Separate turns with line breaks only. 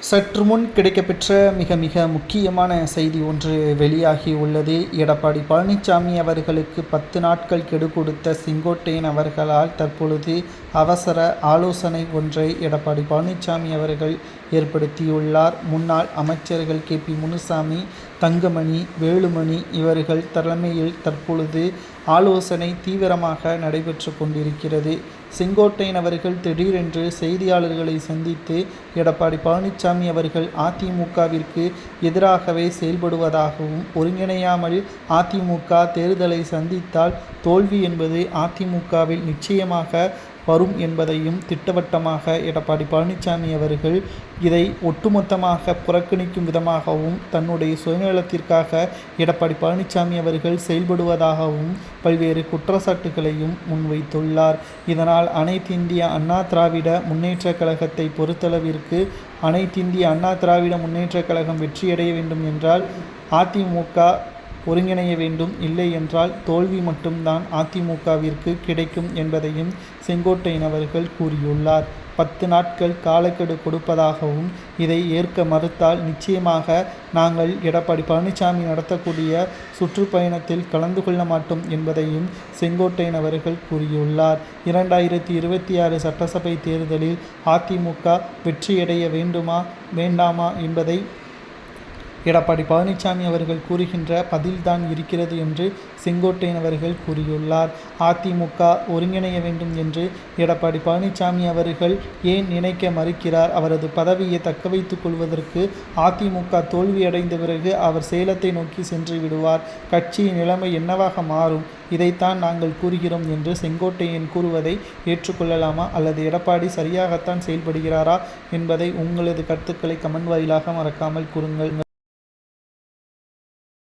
சற்று முன் கிடைக்கப்பெற்ற மிக மிக முக்கியமான செய்தி ஒன்று வெளியாகி உள்ளது. எடப்பாடி பழனிசாமி அவர்களுக்கு 10 நாட்கள் கெடு கொடுத்த செங்கோட்டையன் அவர்களால் தற்பொழுது அவசர ஆலோசனை ஒன்றை எடப்பாடி பழனிசாமி அவர்கள் ஏற்படுத்தியுள்ளார். முன்னாள் அமைச்சர்கள் KP முனுசாமி, தங்கமணி, வேலுமணி இவர்கள் தலைமையில் தற்பொழுது ஆலோசனை தீவிரமாக நடைபெற்று கொண்டிருக்கிறது. செங்கோட்டையன் அவர்கள் திடீரென்று செய்தியாளர்களை சந்தித்து எடப்பாடி பழனிசாமி அவர்கள் அதிமுகவிற்கு எதிராகவே செயல்படுவதாகவும், ஒருங்கிணையாமல் அதிமுக தேர்தலை சந்தித்தால் தோல்வி என்பது அதிமுகவில் நிச்சயமாக வரும் என்பதையும் திட்டவட்டமாக எடப்பாடி பழனிசாமி அவர்கள் இதை ஒட்டுமொத்தமாக புறக்கணிக்கும் விதமாகவும், தன்னுடைய சுயநலத்திற்காக எடப்பாடி பழனிசாமி அவர்கள் செயல்படுவதாகவும் பல்வேறு குற்றச்சாட்டுகளையும் முன்வைத்துள்ளார். இதனால் அனைத்திந்திய அண்ணா திராவிட முன்னேற்றக் கழகத்தை பொறுத்தளவிற்கு அனைத்திந்திய அண்ணா திராவிட முன்னேற்றக் கழகம் வெற்றியடைய வேண்டும் என்றால் அதிமுக ஒருங்கிணைய வேண்டும், இல்லை என்றால் தோல்வி மட்டும்தான் அதிமுகவிற்கு கிடைக்கும் என்பதையும் செங்கோட்டையன் அவர்கள் கூறியுள்ளார். 10 நாட்கள் காலக்கெடு கொடுப்பதாகவும், இதை ஏற்க மறுத்தால் நிச்சயமாக நாங்கள் எடப்பாடி பழனிசாமி நடத்தக்கூடிய சுற்றுப்பயணத்தில் கலந்து கொள்ள மாட்டோம் என்பதையும் செங்கோட்டையன் அவர்கள் கூறியுள்ளார். 2026 சட்டசபை தேர்தலில் அதிமுக வெற்றியடைய வேண்டுமா வேண்டாமா என்பதை எடப்பாடி பழனிசாமி அவர்கள் கூறுகின்ற பதில்தான் இருக்கிறது என்று செங்கோட்டையன் அவர்கள் கூறியுள்ளார். அதிமுக ஒருங்கிணைய வேண்டும் என்று எடப்பாடி பழனிசாமி அவர்கள் ஏன் நினைக்க மறுக்கிறார்? அவரது பதவியை தக்க வைத்துக் கொள்வதற்கு அதிமுக தோல்வியடைந்த பிறகு அவர் சேலத்தை நோக்கி சென்று விடுவார். கட்சியின் நிலைமை என்னவாக மாறும்? இதைத்தான் நாங்கள் கூறுகிறோம் என்று செங்கோட்டையன் கூறுவதை ஏற்றுக்கொள்ளலாமா, அல்லது எடப்பாடி சரியாகத்தான் செயல்படுகிறாரா என்பதை உங்களது கருத்துக்களை கமெண்ட் வாயிலாக மறக்காமல் கூறுங்கள்.